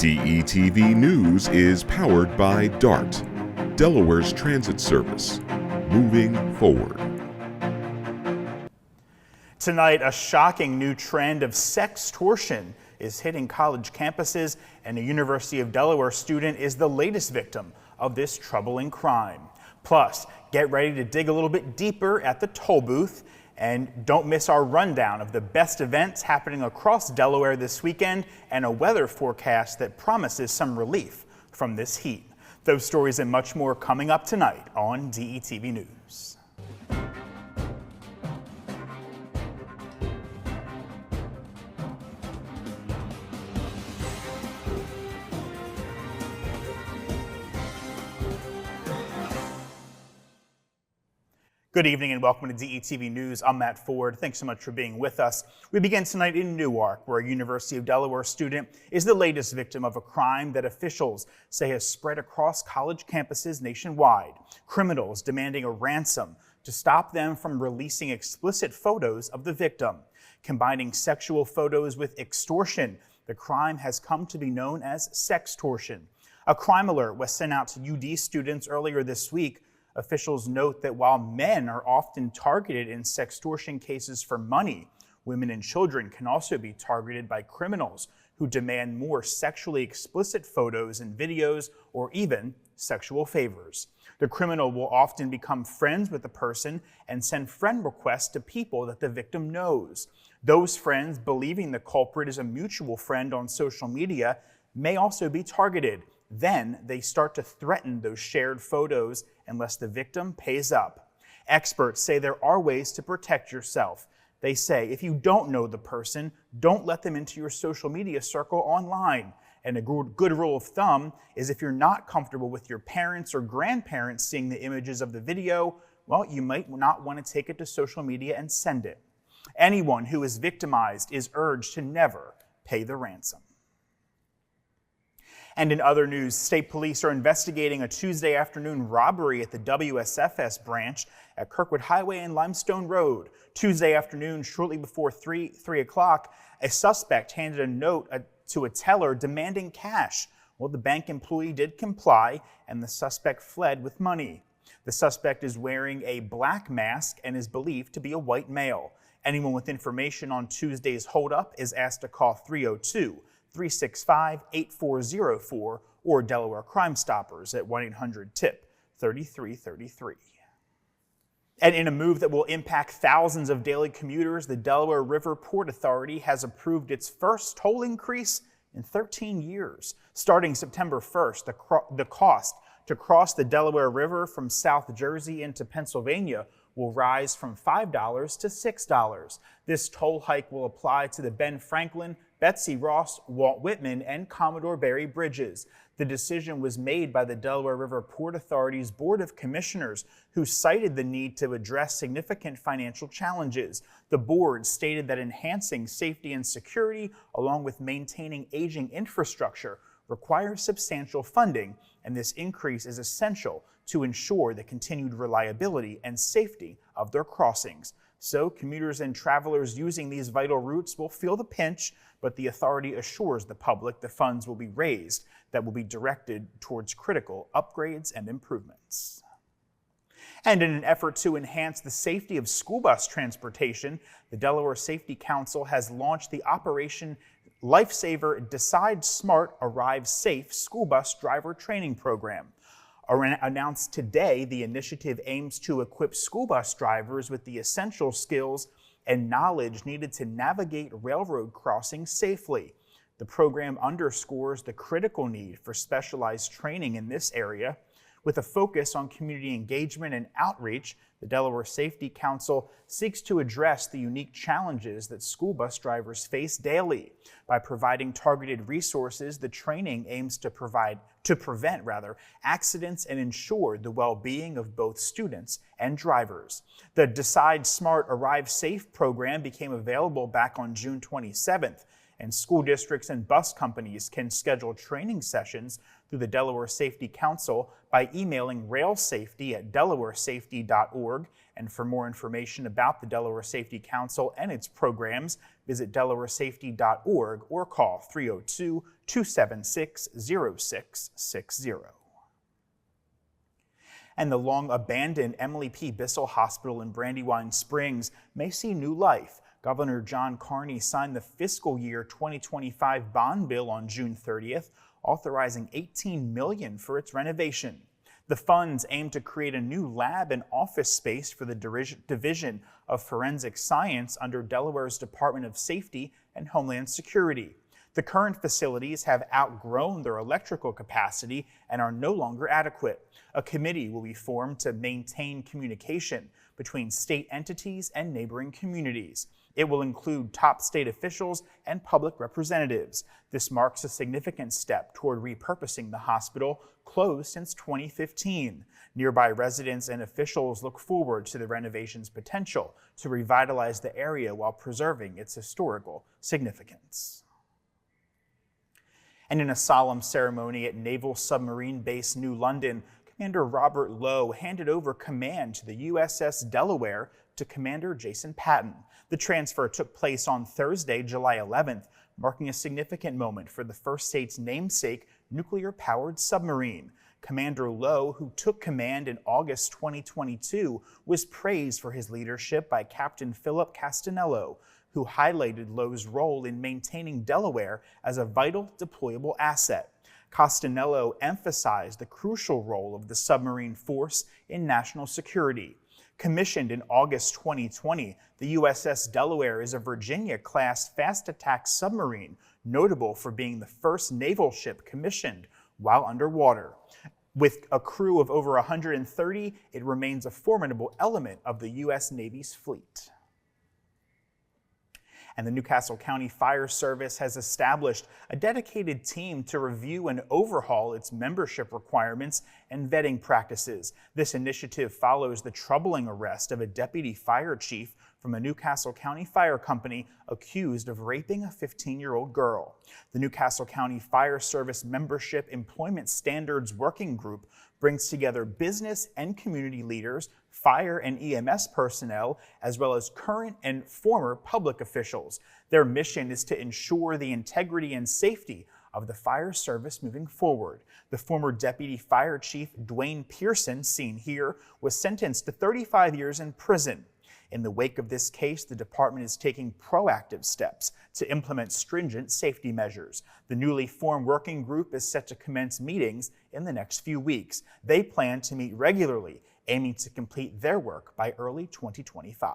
DETV News is powered by DART, Delaware's transit service. Moving forward. Tonight, a shocking new trend of sextortion is hitting college campuses, and a University of Delaware student is the latest victim of this troubling crime. Plus, get ready to dig a little bit deeper at the toll booth, and don't miss our rundown of the best events happening across Delaware this weekend and a weather forecast that promises some relief from this heat. Those stories and much more coming up tonight on DETV News. Good evening and welcome to DETV News. I'm Matt Ford. Thanks so much for being with us. We begin tonight in Newark, where a University of Delaware student is the latest victim of a crime that officials say has spread across college campuses nationwide. Criminals demanding a ransom to stop them from releasing explicit photos of the victim. Combining sexual photos with extortion, the crime has come to be known as sextortion. A crime alert was sent out to UD students earlier this week. Officials note that while men are often targeted in sextortion cases for money, women and children can also be targeted by criminals who demand more sexually explicit photos and videos or even sexual favors. The criminal will often become friends with the person and send friend requests to people that the victim knows. Those friends, believing the culprit is a mutual friend on social media, may also be targeted. Then they start to threaten those shared photos unless the victim pays up. Experts say there are ways to protect yourself. They say if you don't know the person, don't let them into your social media circle online. And a good rule of thumb is if you're not comfortable with your parents or grandparents seeing the images of the video, well, you might not want to take it to social media and send it. Anyone who is victimized is urged to never pay the ransom. And in other news, state police are investigating a Tuesday afternoon robbery at the WSFS branch at Kirkwood Highway and Limestone Road. Tuesday afternoon, shortly before 3 o'clock, a suspect handed a note to a teller demanding cash. Well, the bank employee did comply, and the suspect fled with money. The suspect is wearing a black mask and is believed to be a white male. Anyone with information on Tuesday's holdup is asked to call 302-365-8404 or Delaware Crime Stoppers at 1-800-TIP-3333. And in a move that will impact thousands of daily commuters, the Delaware River Port Authority has approved its first toll increase in 13 years. Starting September 1st, the cost to cross the Delaware River from South Jersey into Pennsylvania will rise from $5 to $6. This toll hike will apply to the Ben Franklin, Betsy Ross, Walt Whitman, and Commodore Barry bridges. The decision was made by the Delaware River Port Authority's Board of Commissioners, who cited the need to address significant financial challenges. The board stated that enhancing safety and security, along with maintaining aging infrastructure, requires substantial funding, and this increase is essential to ensure the continued reliability and safety of their crossings. So commuters and travelers using these vital routes will feel the pinch, but the authority assures the public the funds will be raised that will be directed towards critical upgrades and improvements. And in an effort to enhance the safety of school bus transportation, the Delaware Safety Council has launched the Operation Lifesaver Decide Smart, Arrive Safe school bus driver training program. Announced today, the initiative aims to equip school bus drivers with the essential skills and knowledge needed to navigate railroad crossings safely. The program underscores the critical need for specialized training in this area. With a focus on community engagement and outreach, the Delaware Safety Council seeks to address the unique challenges that school bus drivers face daily. By providing targeted resources, the training aims to prevent accidents and ensure the well-being of both students and drivers. The Decide Smart, Arrive Safe program became available back on June 27th, and school districts and bus companies can schedule training sessions through the Delaware Safety Council by emailing railsafety@delawaresafety.org. And for more information about the Delaware Safety Council and its programs, visit delawaresafety.org or call 302-276-0660. And the long-abandoned Emily P. Bissell Hospital in Brandywine Springs may see new life. Governor John Carney signed the fiscal year 2025 bond bill on June 30th, authorizing $18 million for its renovation. The funds aim to create a new lab and office space for the Division of Forensic Science under Delaware's Department of Safety and Homeland Security. The current facilities have outgrown their electrical capacity and are no longer adequate. A committee will be formed to maintain communication between state entities and neighboring communities. It will include top state officials and public representatives. This marks a significant step toward repurposing the hospital, closed since 2015. Nearby residents and officials look forward to the renovation's potential to revitalize the area while preserving its historical significance. And in a solemn ceremony at Naval Submarine Base New London, Commander Robert Lowe handed over command to the USS Delaware to Commander Jason Patton. The transfer took place on Thursday, July 11th, marking a significant moment for the First State's namesake nuclear-powered submarine. Commander Lowe, who took command in August 2022, was praised for his leadership by Captain Philip Castanello, who highlighted Lowe's role in maintaining Delaware as a vital deployable asset. Castanello emphasized the crucial role of the submarine force in national security. Commissioned in August 2020, the USS Delaware is a Virginia-class fast-attack submarine, notable for being the first naval ship commissioned while underwater. With a crew of over 130, it remains a formidable element of the U.S. Navy's fleet. And the Newcastle County Fire Service has established a dedicated team to review and overhaul its membership requirements and vetting practices. This initiative follows the troubling arrest of a deputy fire chief from a Newcastle County fire company accused of raping a 15-year-old girl. The Newcastle County Fire Service Membership Employment Standards Working Group brings together business and community leaders, fire and EMS personnel, as well as current and former public officials. Their mission is to ensure the integrity and safety of the fire service moving forward. The former Deputy Fire Chief Dwayne Pearson, seen here, was sentenced to 35 years in prison. In the wake of this case, the department is taking proactive steps to implement stringent safety measures. The newly formed working group is set to commence meetings in the next few weeks. They plan to meet regularly, aiming to complete their work by early 2025.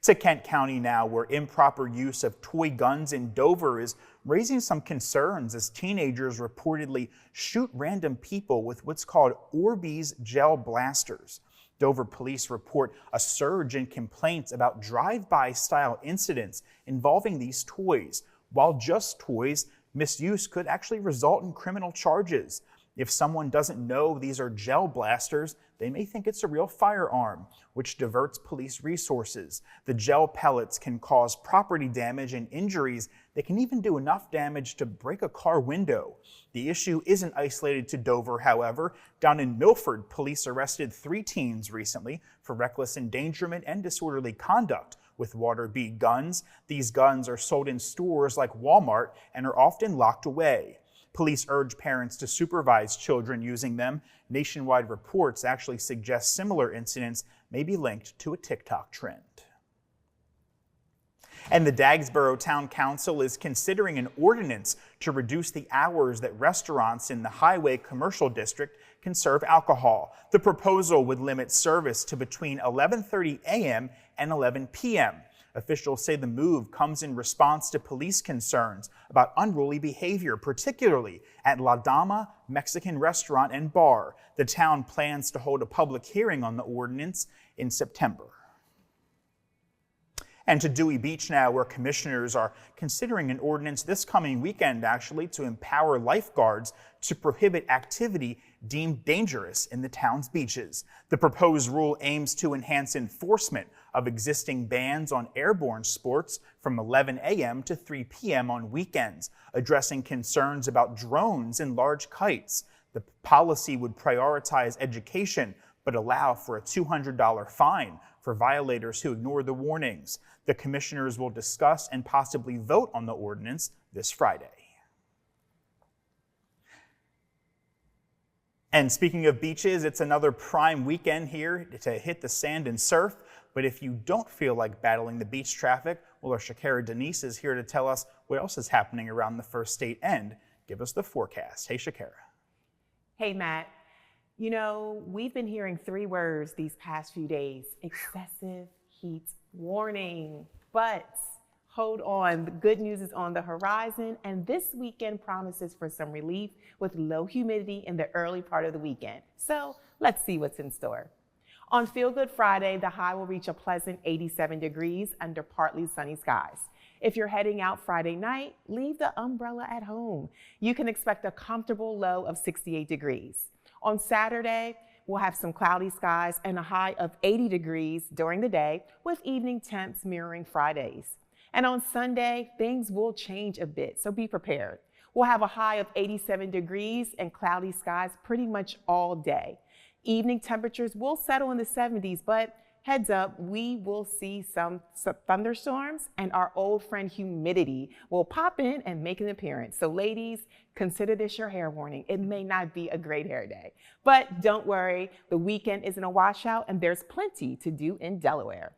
To Kent County now, where improper use of toy guns in Dover is raising some concerns as teenagers reportedly shoot random people with what's called Orbeez gel blasters. Dover police report a surge in complaints about drive-by style incidents involving these toys. While just toys, misuse could actually result in criminal charges. If someone doesn't know these are gel blasters, they may think it's a real firearm, which diverts police resources. The gel pellets can cause property damage and injuries. They can even do enough damage to break a car window. The issue isn't isolated to Dover, however. Down in Milford, police arrested 3 teens recently for reckless endangerment and disorderly conduct with water bead guns. These guns are sold in stores like Walmart and are often locked away. Police urge parents to supervise children using them. Nationwide reports actually suggest similar incidents may be linked to a TikTok trend. And the Dagsboro Town Council is considering an ordinance to reduce the hours that restaurants in the Highway Commercial District can serve alcohol. The proposal would limit service to between 11:30 a.m. and 11 p.m. Officials say the move comes in response to police concerns about unruly behavior, particularly at La Dama Mexican Restaurant and Bar. The town plans to hold a public hearing on the ordinance in September. And to Dewey Beach now, where commissioners are considering an ordinance this coming weekend, actually, to empower lifeguards to prohibit activity deemed dangerous in the town's beaches. The proposed rule aims to enhance enforcement of existing bans on airborne sports from 11 a.m. to 3 p.m. on weekends, addressing concerns about drones and large kites. The policy would prioritize education, but allow for a $200 fine for violators who ignore the warnings. The commissioners will discuss and possibly vote on the ordinance this Friday. And speaking of beaches, it's another prime weekend here to hit the sand and surf. But if you don't feel like battling the beach traffic, well, our Shakira Denise is here to tell us what else is happening around the First State and give us the forecast. Hey, Shakira. Hey, Matt. You know, we've been hearing 3 words these past few days: excessive heat warning. But hold on, the good news is on the horizon, and this weekend promises for some relief with low humidity in the early part of the weekend. So let's see what's in store. On Feel Good Friday, the high will reach a pleasant 87 degrees under partly sunny skies. If you're heading out Friday night, leave the umbrella at home. You can expect a comfortable low of 68 degrees. On Saturday, we'll have some cloudy skies and a high of 80 degrees during the day, with evening temps mirroring Friday's. And on Sunday, things will change a bit, so be prepared. We'll have a high of 87 degrees and cloudy skies pretty much all day. Evening temperatures will settle in the 70s, but heads up, we will see some thunderstorms, and our old friend humidity will pop in and make an appearance. So ladies, consider this your hair warning. It may not be a great hair day, but don't worry, the weekend isn't a washout and there's plenty to do in Delaware.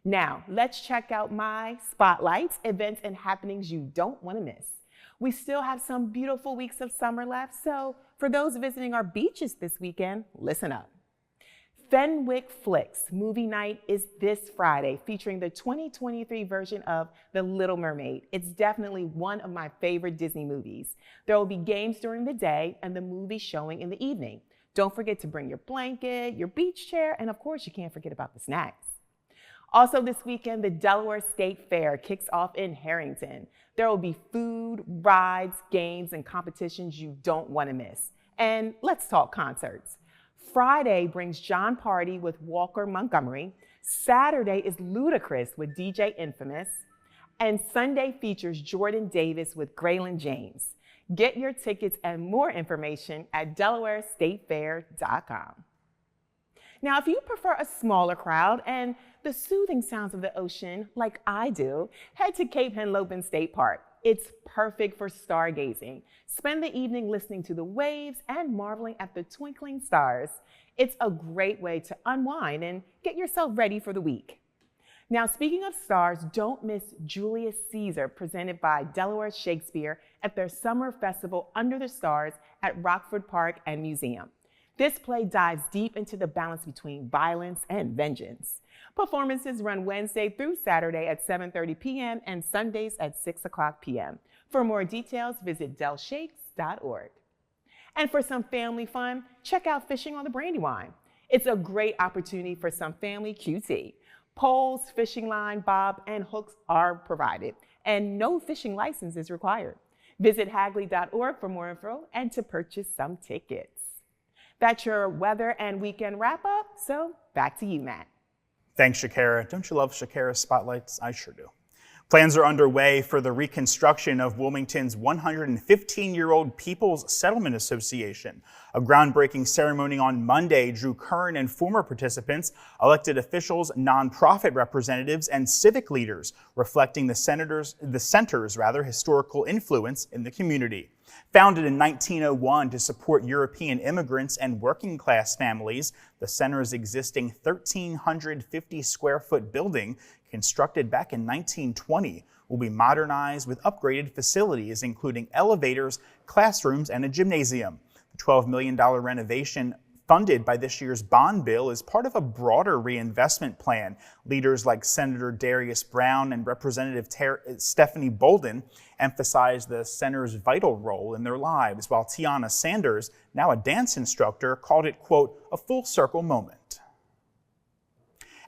Now, let's check out my spotlights, events, and happenings you don't want to miss. We still have some beautiful weeks of summer left, so for those visiting our beaches this weekend, listen up. Fenwick Flicks movie night is this Friday, featuring the 2023 version of The Little Mermaid. It's definitely one of my favorite Disney movies. There will be games during the day and the movie showing in the evening. Don't forget to bring your blanket, your beach chair, and of course you can't forget about the snacks. Also this weekend, the Delaware State Fair kicks off in Harrington. There will be food, rides, games, and competitions you don't want to miss. And let's talk concerts. Friday brings John Party with Walker Montgomery. Saturday is Ludacris with DJ Infamous. And Sunday features Jordan Davis with Graylin James. Get your tickets and more information at DelawareStateFair.com. Now, if you prefer a smaller crowd and the soothing sounds of the ocean like I do, head to Cape Henlopen State Park. It's perfect for stargazing. Spend the evening listening to the waves and marveling at the twinkling stars. It's a great way to unwind and get yourself ready for the week. Now, speaking of stars, don't miss Julius Caesar, presented by Delaware Shakespeare at their summer festival Under the Stars at Rockford Park and Museum. This play dives deep into the balance between violence and vengeance. Performances run Wednesday through Saturday at 7:30 p.m. and Sundays at 6 o'clock p.m. For more details, visit delshakes.org. And for some family fun, check out Fishing on the Brandywine. It's a great opportunity for some family QT. Poles, fishing line, bob, and hooks are provided, and no fishing license is required. Visit hagley.org for more info and to purchase some tickets. That's your weather and weekend wrap up, so back to you, Matt. Thanks, Shakira. Don't you love Shakira's spotlights? I sure do. Plans are underway for the reconstruction of Wilmington's 115-year-old People's Settlement Association. A groundbreaking ceremony on Monday drew current and former participants, elected officials, nonprofit representatives, and civic leaders, reflecting the center's historical influence in the community. Founded in 1901 to support European immigrants and working-class families, the center's existing 1,350-square-foot building, constructed back in 1920, will be modernized with upgraded facilities, including elevators, classrooms, and a gymnasium. The $12 million renovation funded by this year's bond bill is part of a broader reinvestment plan. Leaders like Senator Darius Brown and Representative Stephanie Bolden emphasized the center's vital role in their lives, while Tiana Sanders, now a dance instructor, called it, quote, a full circle moment.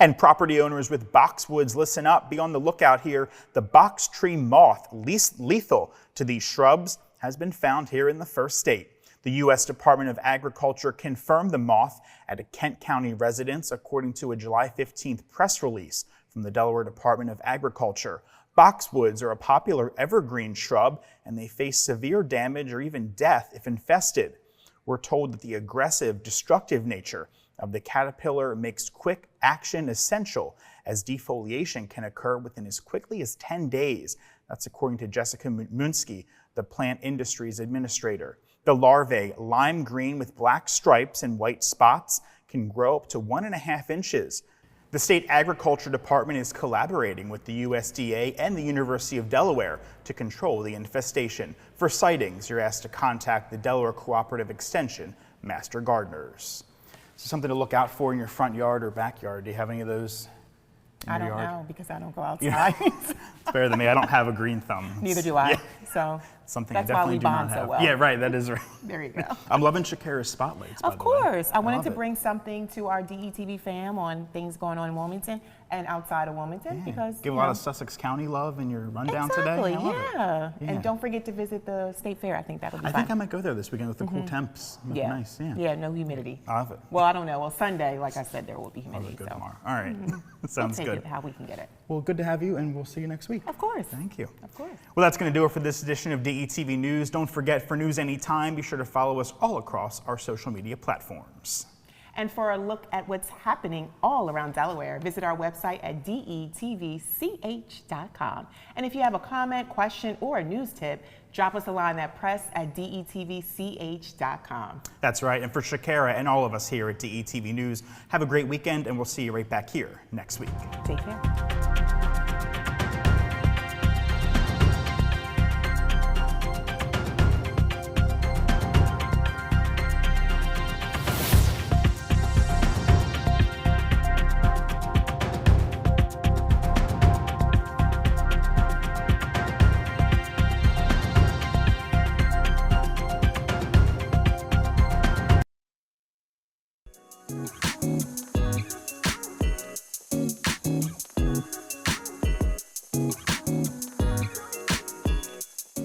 And property owners with boxwoods, listen up, be on the lookout here. The box tree moth, least lethal to these shrubs, has been found here in the first state. The U.S. Department of Agriculture confirmed the moth at a Kent County residence, according to a July 15th press release from the Delaware Department of Agriculture. Boxwoods are a popular evergreen shrub, and they face severe damage or even death if infested. We're told that the aggressive, destructive nature of the caterpillar makes quick action essential, as defoliation can occur within as quickly as 10 days. That's according to Jessica Munsky, the plant industries administrator. The larvae, lime green with black stripes and white spots, can grow up to 1.5 inches. The state agriculture department is collaborating with the USDA and the University of Delaware to control the infestation. For sightings, you're asked to contact the Delaware Cooperative Extension Master Gardeners. So something to look out for in your front yard or backyard. Do you have any of those? I don't know because I don't go outside. It's better than me. I don't have a green thumb. Neither do I. Yeah. So something that's I definitely why we do not bond so have. well. Yeah, right. That is right. There you go. I'm loving Shakira's spotlights. Of course. I wanted love to it. bring something to our DETV fam on things going on in Wilmington and outside of Wilmington because give a lot of Sussex County love in your rundown today. Exactly. I love it. Yeah. Yeah. And don't forget to visit the state fair. I think that'll be I fun. think I might go there this weekend with the cool temps. It'll be Yeah. nice. Yeah. Yeah. No humidity. I love it. Well, I don't know. Well, Sunday, like I said, there will be I'll humidity. go So tomorrow. All right. Sounds we'll take good. it how we can get it. Well, good to have you, and we'll see you next week. Of course. Thank you. Of course. Well, that's going to do it for this edition of DETV News. Don't forget, for news anytime, be sure to follow us all across our social media platforms. And for a look at what's happening all around Delaware, visit our website at detvch.com. And if you have a comment, question, or a news tip, drop us a line at press@detvch.com. That's right. And for Shakira and all of us here at DETV News, have a great weekend, and we'll see you right back here next week. Take care.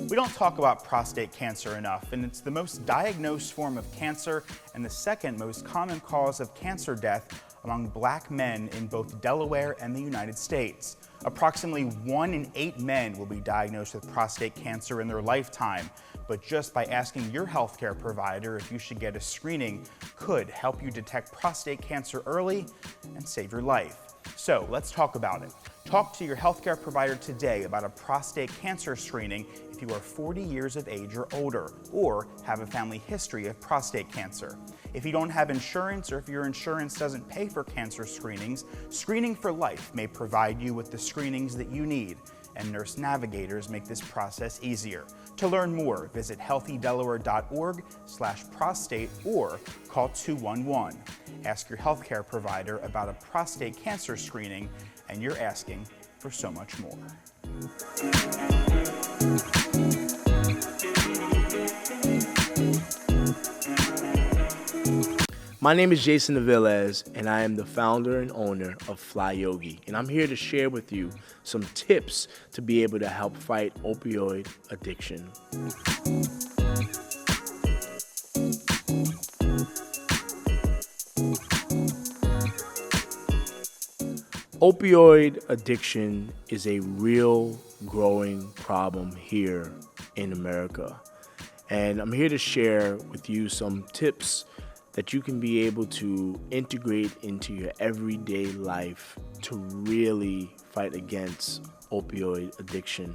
We don't talk about prostate cancer enough, and it's the most diagnosed form of cancer and the second most common cause of cancer death among black men in both Delaware and the United States. Approximately 1 in 8 men will be diagnosed with prostate cancer in their lifetime, but just by asking your healthcare provider if you should get a screening could help you detect prostate cancer early and save your life. So let's talk about it. Talk to your healthcare provider today about a prostate cancer screening if you are 40 years of age or older, or have a family history of prostate cancer. If you don't have insurance, or if your insurance doesn't pay for cancer screenings, Screening for Life may provide you with the screenings that you need, and Nurse Navigators make this process easier. To learn more, visit healthydelaware.org/prostate or call 211. Ask your healthcare provider about a prostate cancer screening, and you're asking for so much more. My name is Jason Aviles, and I am the founder and owner of Fly Yogi, and I'm here to share with you some tips to be able to help fight opioid addiction. Opioid addiction is a real growing problem here in America, and I'm here to share with you some tips that you can be able to integrate into your everyday life to really fight against opioid addiction.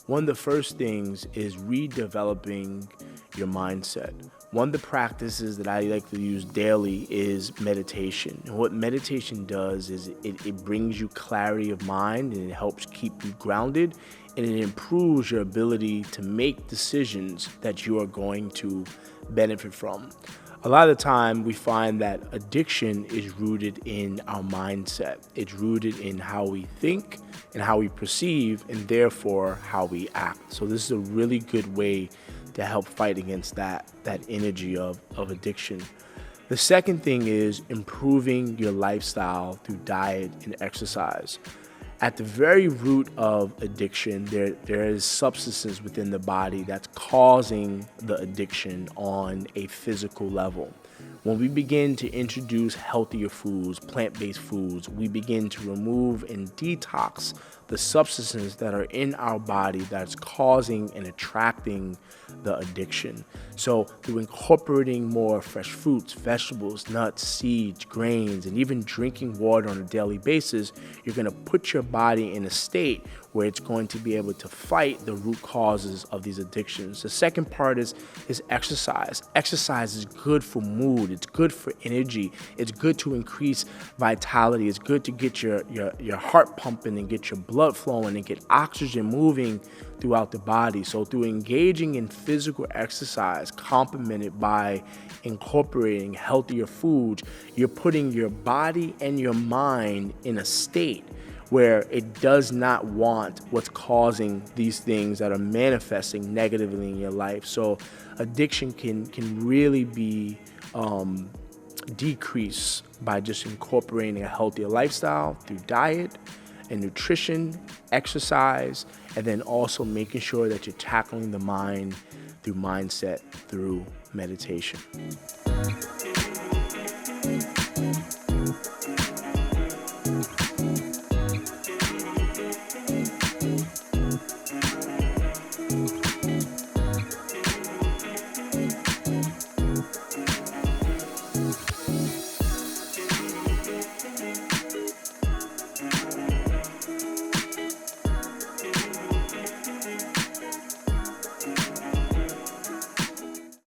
One of the first things is redeveloping your mindset. One of the practices that I like to use daily is meditation. And what meditation does is it brings you clarity of mind, and it helps keep you grounded, and it improves your ability to make decisions that you are going to benefit from. A lot of the time we find that addiction is rooted in our mindset. It's rooted in how we think and how we perceive, and therefore how we act. So this is a really good way to help fight against that energy of addiction. The second thing is improving your lifestyle through diet and exercise. At the very root of addiction, there is substances within the body that's causing the addiction on a physical level. When we begin to introduce healthier foods, plant-based foods, we begin to remove and detox the substances that are in our body that's causing and attracting the addiction. So through incorporating more fresh fruits, vegetables, nuts, seeds, grains, and even drinking water on a daily basis, you're going to put your body in a state where it's going to be able to fight the root causes of these addictions. The second part is exercise. Exercise is good for mood. It's good for energy. It's good to increase vitality. It's good to get your heart pumping and get your blood flowing and get oxygen moving throughout the body. So through engaging in physical exercise, complemented by incorporating healthier foods, you're putting your body and your mind in a state where it does not want what's causing these things that are manifesting negatively in your life. So addiction can really be decreased by just incorporating a healthier lifestyle through diet and nutrition, exercise, and then also making sure that you're tackling the mind through mindset, through meditation.